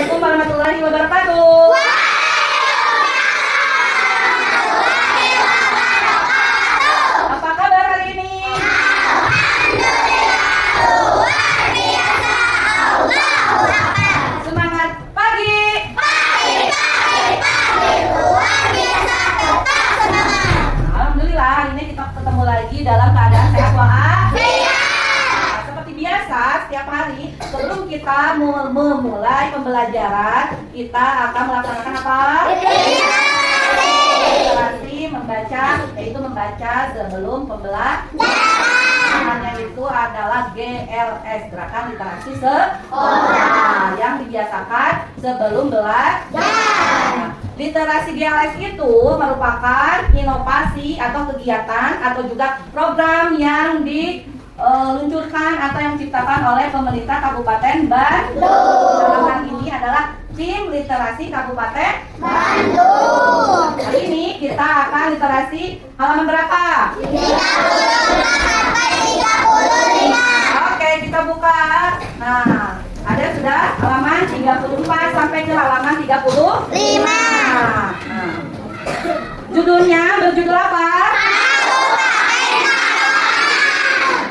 Assalamualaikum warahmatullahi wabarakatuh. Apa kabar hari ini? Semangat pagi. Alhamdulillah, hari ini kita ketemu lagi dalam keadaan sehat walafiat. Seperti biasa, setiap hari sebelum kita memulai pembelajaran, kita akan melaksanakan apa? Literasi membaca, yaitu membaca sebelum pembelajaran. Itu adalah GLS, gerakan literasi sekolah, yang dibiasakan sebelum belajar. Literasi GLS itu merupakan inovasi atau kegiatan atau juga program yang diluncurkan atau yang diciptakan oleh pemerintah Kabupaten Bandung. Dalam hal ini adalah tim literasi Kabupaten Bandung. Hari ini kita akan literasi halaman berapa? 35. Oke, kita buka. Nah, ada sudah halaman 34 sampai ke halaman 35. Nah, judulnya berjudul apa?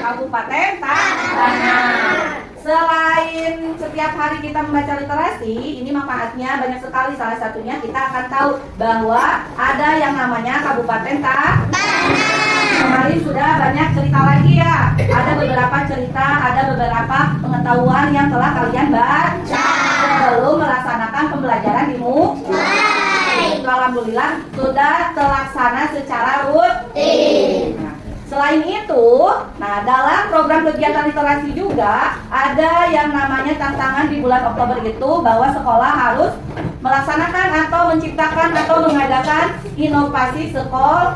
Kabupaten Tanah. Selain setiap hari kita membaca literasi, ini manfaatnya banyak sekali. Salah satunya kita akan tahu bahwa ada yang namanya Kabupaten Tanah. Kemarin sudah banyak cerita lagi ya. Ada beberapa cerita, ada beberapa pengetahuan yang telah kalian baca sebelum melaksanakan pembelajaran di muka. Alhamdulillah sudah terlaksana secara rutin. Selain itu, nah dalam program kegiatan literasi juga ada yang namanya tantangan di bulan Oktober itu bahwa sekolah harus melaksanakan atau menciptakan atau mengadakan inovasi sekolah.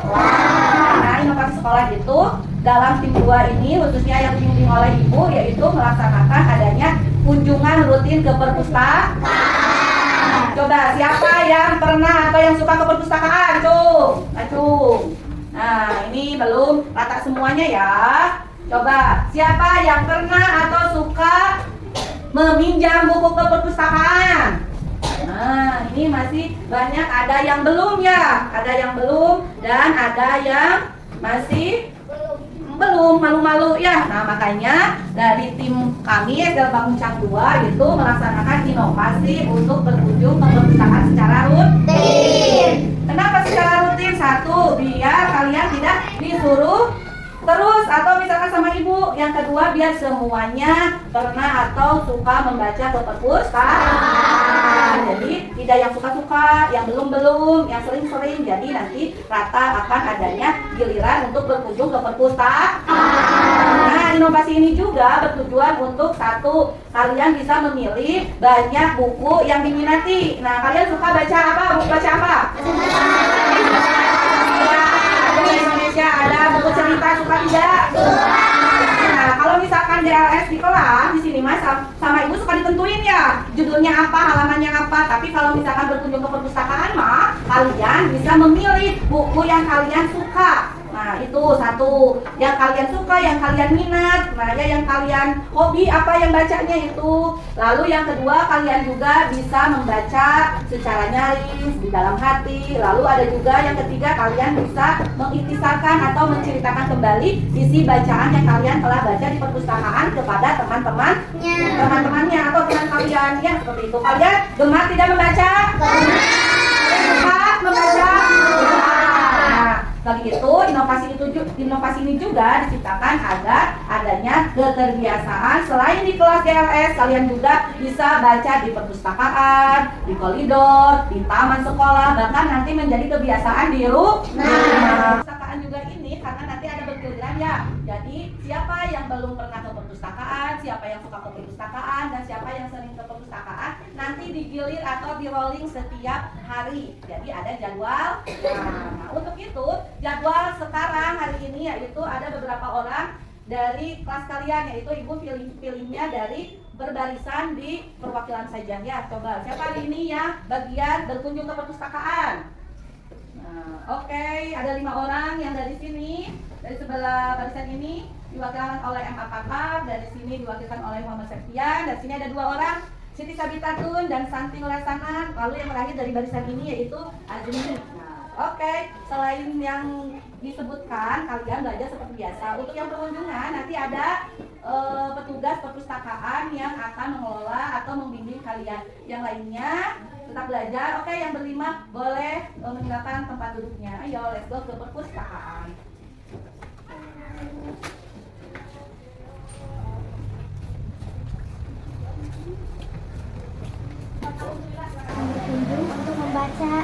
Nah, inovasi sekolah itu dalam tim 2 ini khususnya yang dibimbing oleh Ibu yaitu melaksanakan adanya kunjungan rutin ke perpustakaan. Coba siapa yang pernah atau yang suka ke perpustakaan? Acung. Nah, ini belum rata semuanya ya. Coba, siapa yang pernah atau suka meminjam buku ke perpustakaan? Nah, ini masih banyak, ada yang belum ya. Ada yang belum dan ada yang masih belum, malu-malu ya. Nah, makanya dari tim kami dalam Banguncang 2 itu melaksanakan inovasi untuk berkunjung ke perpustakaan secara rutin. Kenapa secara rutin? Satu, biar kalian tidak disuruh terus atau misalkan sama ibu. Yang kedua, biar semuanya pernah atau suka membaca ke perpustakaan. Jadi tidak yang suka-suka, yang belum-belum, yang sering-sering. Jadi nanti rata akan adanya giliran untuk berkunjung ke perpustakaan. Nah, inovasi ini juga bertujuan untuk satu, kalian bisa memilih banyak buku yang diminati. Nah, kalian suka baca apa? Buku baca apa? Indonesia ada buku cerita, suka tidak? Nah, kalau misalkan DLS di kelas di sini mas sama ibu suka ditentuin ya judulnya apa, halamannya apa. Tapi kalau misalkan berkunjung ke perpustakaan mah kalian bisa memilih buku yang kalian suka. Nah, itu satu, yang kalian suka, yang kalian minat. Nah, ya yang kalian hobi apa yang bacanya itu. Lalu yang kedua, kalian juga bisa membaca secara nyaris di dalam hati. Lalu ada juga yang ketiga, kalian bisa mengintisarkan atau menceritakan kembali isi bacaan yang kalian telah baca di perpustakaan kepada teman-temannya atau teman kalian. Ya, seperti itu. Kalian gemar tidak membaca? Kalian suka membaca? Bagi itu, inovasi ini juga diciptakan agar adanya keterbiasaan. Selain di kelas GLS, kalian juga bisa baca di perpustakaan, di koridor, di taman sekolah, bahkan nanti menjadi kebiasaan di rumah. Perpustakaan juga ini karena nanti ada bergiliran ya. Jadi siapa yang belum pernah ke perpustakaan, siapa yang suka ke perpustakaan, dan siapa yang sering ke perpustakaan, nanti digilir atau di rolling setiap hari. Jadi ada jadwal. Nah, untuk itu jadwal sekarang hari ini yaitu ada beberapa orang dari kelas kalian, yaitu ibu pilihnya dari berbarisan di perwakilan saja ya. Coba siapa hari ini ya bagian berkunjung ke perpustakaan? Nah, oke, ada 5 orang yang dari sini, dari sebelah barisan ini diwakilkan oleh M. Apakar, dari sini diwakilkan oleh Muhammad Septian, dari sini ada 2 orang. Siti Sabitatun dan Santi Nulasana. Lalu yang terakhir dari barisan ini yaitu Azmi. Nah, oke, selain yang disebutkan, kalian belajar seperti biasa. Untuk yang pengunjungan nanti ada petugas perpustakaan yang akan mengelola atau membimbing kalian. Yang lainnya tetap belajar. Oke, yang berlima boleh meninggalkan tempat duduknya. Ayo, let's go ke perpustakaan. Berkunjung untuk membaca.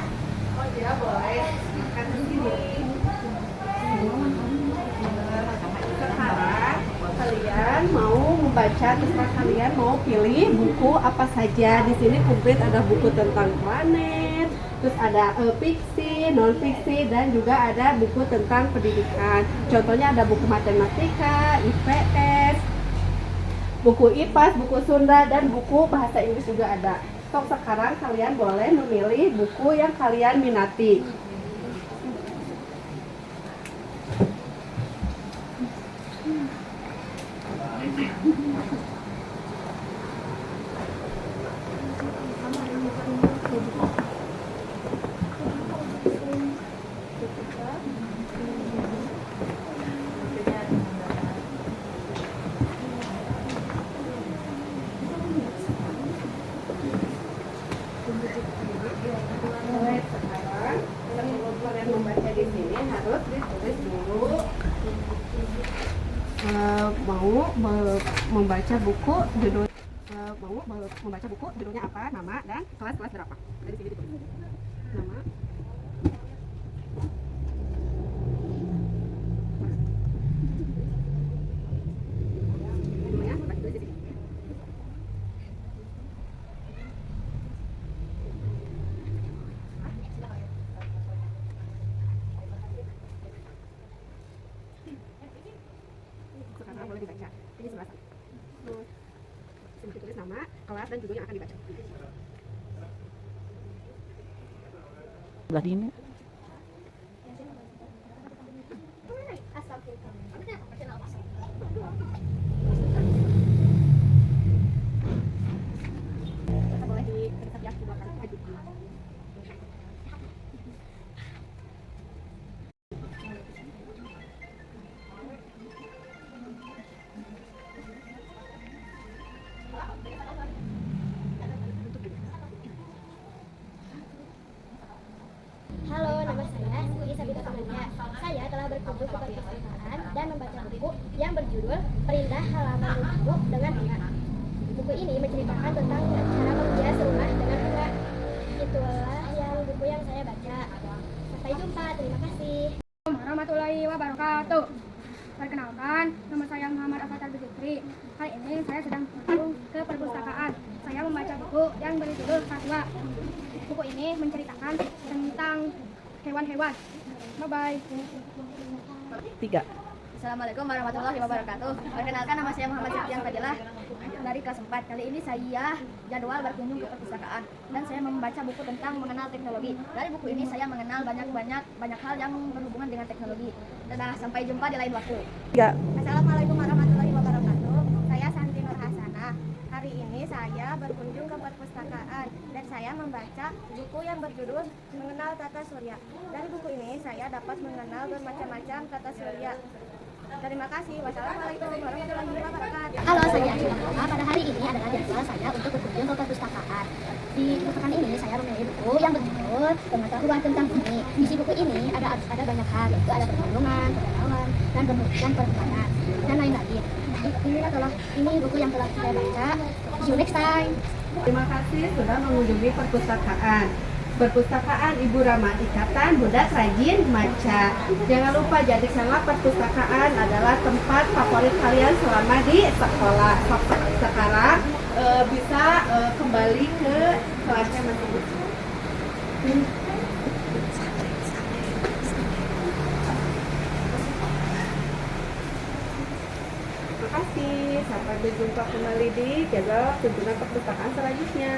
Oh iya, boleh. Makan di sini. Sekarang kalian mau membaca, terserah kalian mau pilih buku apa saja. Di sini komplit, ada buku tentang planet, terus ada fiksi, non fiksi, dan juga ada buku tentang pendidikan. Contohnya ada buku matematika, IPS, buku IPAS, buku Sunda, dan buku bahasa Inggris juga ada. So, sekarang kalian boleh memilih buku yang kalian minati. Sekarang sebelum kalian membaca di sini harus ditulis dulu mau membaca buku judul mau membaca buku judulnya apa, nama, dan kelas berapa. Dari sini ditulis nama, judulnya ditulis di sini. Sekarang boleh dibaca. Ini sebelah sana. Terus sini ditulis nama, kelas, dan judul yang akan dibaca. Sebelah ini. Kita boleh diketik ya, dua kali maju. Halo, nama saya Siti Sabitatun. Saya telah berkunjung ke perpustakaan dan membaca buku yang berjudul Perindah Halaman Buku dengan Bunga. Buku ini menceritakan tentang cara menghias rumah dengan bunga. Itulah buku yang saya baca. Sampai jumpa, terima kasih. Warahmatullahi wabarakatuh. Perkenalkan, nama saya Muhammad Afatar Fitri. Kali ini saya sedang berkunjung ke perpustakaan. Saya membaca buku yang berjudul Satwa. Buku ini menceritakan tentang hewan-hewan. Bye-bye. 3. Assalamualaikum warahmatullahi wabarakatuh. Perkenalkan, nama saya Muhammad Septian Fadilah dari kelas 4. Kali ini saya jadwal berkunjung ke perpustakaan dan saya membaca buku tentang mengenal teknologi. Dari buku ini saya mengenal banyak hal yang berhubungan dengan teknologi. Dadah, sampai jumpa di lain waktu. 3. Assalamualaikum warahmatullahi wabarakatuh. Saya Santi Nurhasana. Hari ini saya berkunjung ke perpustakaan dan saya membaca buku yang berjudul Mengenal Tata Surya. Dari buku ini saya dapat mengenal bermacam-macam tata surya. Terima kasih. Wassalamualaikum warahmatullahi wabarakatuh. Halo, saya Acila. Pada hari ini adalah jadwal saya untuk berkunjung ke perpustakaan. Di perpustakaan ini saya memilih buku yang berjudul Pengetahuan tentang Bumi. Isi buku ini ada banyak hal, yaitu ada perkembangan, pengetahuan, dan perkembangan, dan lain lagi. Ini buku yang telah saya baca. See you next time. Terima kasih sudah mengunjungi perpustakaan. Perpustakaan Ibu Rama, Ikatan Budak Rajin Baca. Jangan lupa jadikanlah perpustakaan adalah tempat favorit kalian selama di sekolah. Sekarang bisa kembali ke kelasnya masing-masing. Terima kasih. Sampai berjumpa kembali di jadwal kunjungan perpustakaan selanjutnya.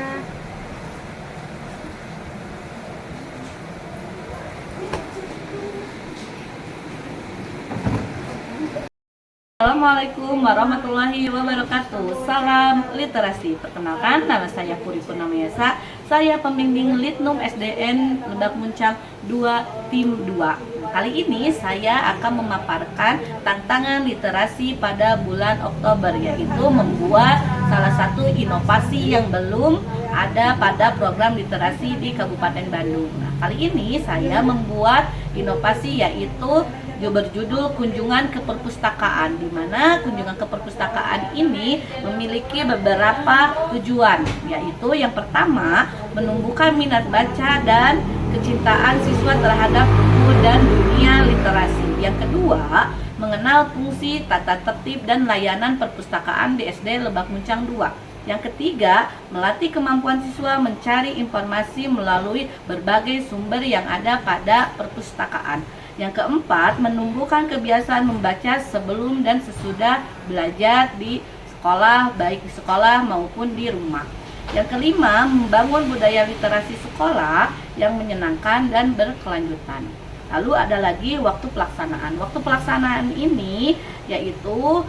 Assalamualaikum warahmatullahi wabarakatuh. Salam literasi. Perkenalkan, nama saya Puri Purnamesa. Saya pembimbing Litnum SDN Lebak Muncang 2 Tim 2. Kali ini saya akan memaparkan tantangan literasi pada bulan Oktober, yaitu membuat salah satu inovasi yang belum ada pada program literasi di Kabupaten Bandung. Nah, kali ini saya membuat inovasi yaitu berjudul kunjungan ke perpustakaan, di mana kunjungan ke perpustakaan ini memiliki beberapa tujuan, yaitu yang pertama menumbuhkan minat baca dan kecintaan siswa terhadap buku dan dunia literasi. Yang kedua, mengenal fungsi, tata tertib dan layanan perpustakaan di SD Lebak Muncang 2. Yang ketiga, melatih kemampuan siswa mencari informasi melalui berbagai sumber yang ada pada perpustakaan. Yang keempat, menumbuhkan kebiasaan membaca sebelum dan sesudah belajar di sekolah, baik di sekolah maupun di rumah. Yang kelima, membangun budaya literasi sekolah yang menyenangkan dan berkelanjutan. Lalu ada lagi waktu pelaksanaan. Waktu pelaksanaan ini yaitu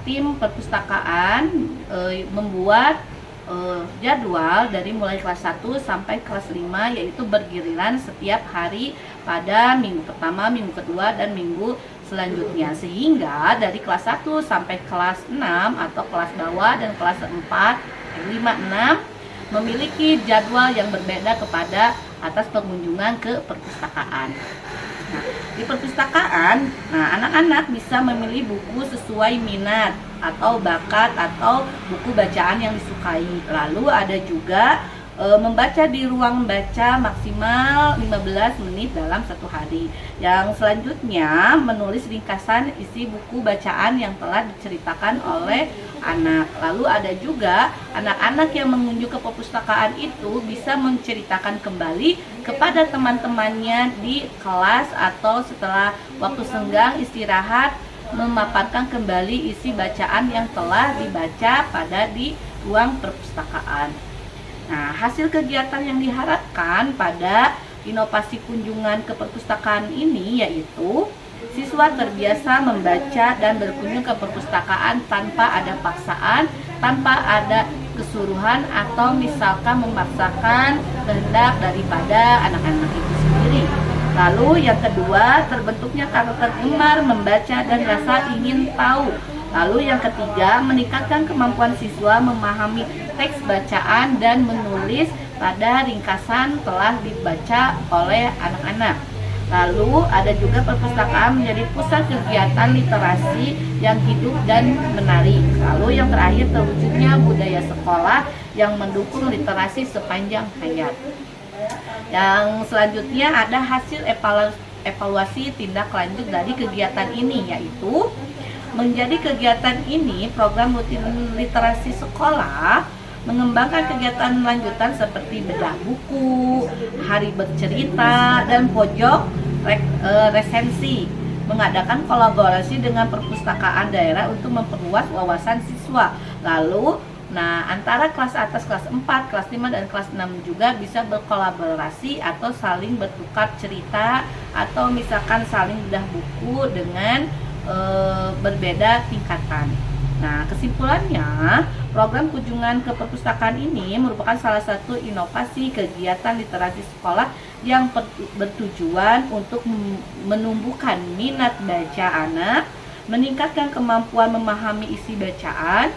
tim perpustakaan membuat jadwal dari mulai kelas 1 sampai kelas 5, yaitu bergiliran setiap hari pada minggu pertama, minggu kedua, dan minggu selanjutnya. Sehingga dari kelas 1 sampai kelas 6 atau kelas bawah dan kelas 4, 5, 6 memiliki jadwal yang berbeda kepada atas pengunjungan ke perpustakaan. Nah, di perpustakaan, anak-anak bisa memilih buku sesuai minat atau bakat atau buku bacaan yang disukai. Lalu ada juga membaca di ruang baca maksimal 15 menit dalam satu hari. Yang selanjutnya menulis ringkasan isi buku bacaan yang telah diceritakan oleh anak. Lalu ada juga anak-anak yang mengunjungi ke perpustakaan itu bisa menceritakan kembali kepada teman-temannya di kelas atau setelah waktu senggang istirahat, memaparkan kembali isi bacaan yang telah dibaca pada di ruang perpustakaan. Nah, hasil kegiatan yang diharapkan pada inovasi kunjungan ke perpustakaan ini yaitu siswa terbiasa membaca dan berkunjung ke perpustakaan tanpa ada paksaan, tanpa ada kesuruhan atau misalkan memaksakan kehendak daripada anak-anak itu sendiri. Lalu yang kedua, terbentuknya karakter gemar membaca dan rasa ingin tahu. Lalu yang ketiga, meningkatkan kemampuan siswa memahami teks bacaan dan menulis pada ringkasan telah dibaca oleh anak-anak. Lalu ada juga perpustakaan menjadi pusat kegiatan literasi yang hidup dan menarik. Lalu yang terakhir, terwujudnya budaya sekolah yang mendukung literasi sepanjang hayat. Yang selanjutnya ada hasil evaluasi tindak lanjut dari kegiatan ini, yaitu menjadi kegiatan ini program rutin literasi sekolah mengembangkan kegiatan lanjutan seperti bedah buku, hari bercerita, dan pojok resensi, mengadakan kolaborasi dengan perpustakaan daerah untuk memperluas wawasan siswa. Lalu antara kelas atas, kelas 4, kelas 5, dan kelas 6 juga bisa berkolaborasi atau saling bertukar cerita atau misalkan saling bedah buku dengan berbeda tingkatan. Nah, kesimpulannya, program kunjungan ke perpustakaan ini merupakan salah satu inovasi kegiatan literasi sekolah yang bertujuan untuk menumbuhkan minat baca anak, meningkatkan kemampuan memahami isi bacaan,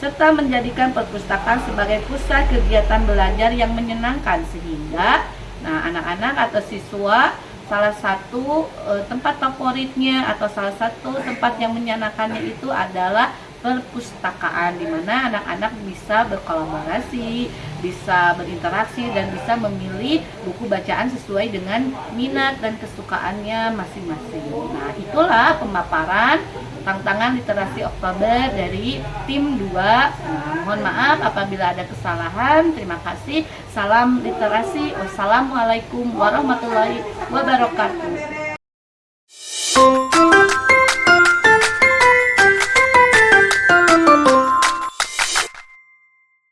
serta menjadikan perpustakaan sebagai pusat kegiatan belajar yang menyenangkan, sehingga anak-anak atau siswa salah satu tempat favoritnya atau salah satu tempat yang menyenangkannya itu adalah perpustakaan, di mana anak-anak bisa berkolaborasi, bisa berinteraksi, dan bisa memilih buku bacaan sesuai dengan minat dan kesukaannya masing-masing. Nah, itulah pemaparan tantangan literasi Oktober dari tim 2. Mohon maaf apabila ada kesalahan. Terima kasih. Salam literasi. Wassalamualaikum warahmatullahi wabarakatuh.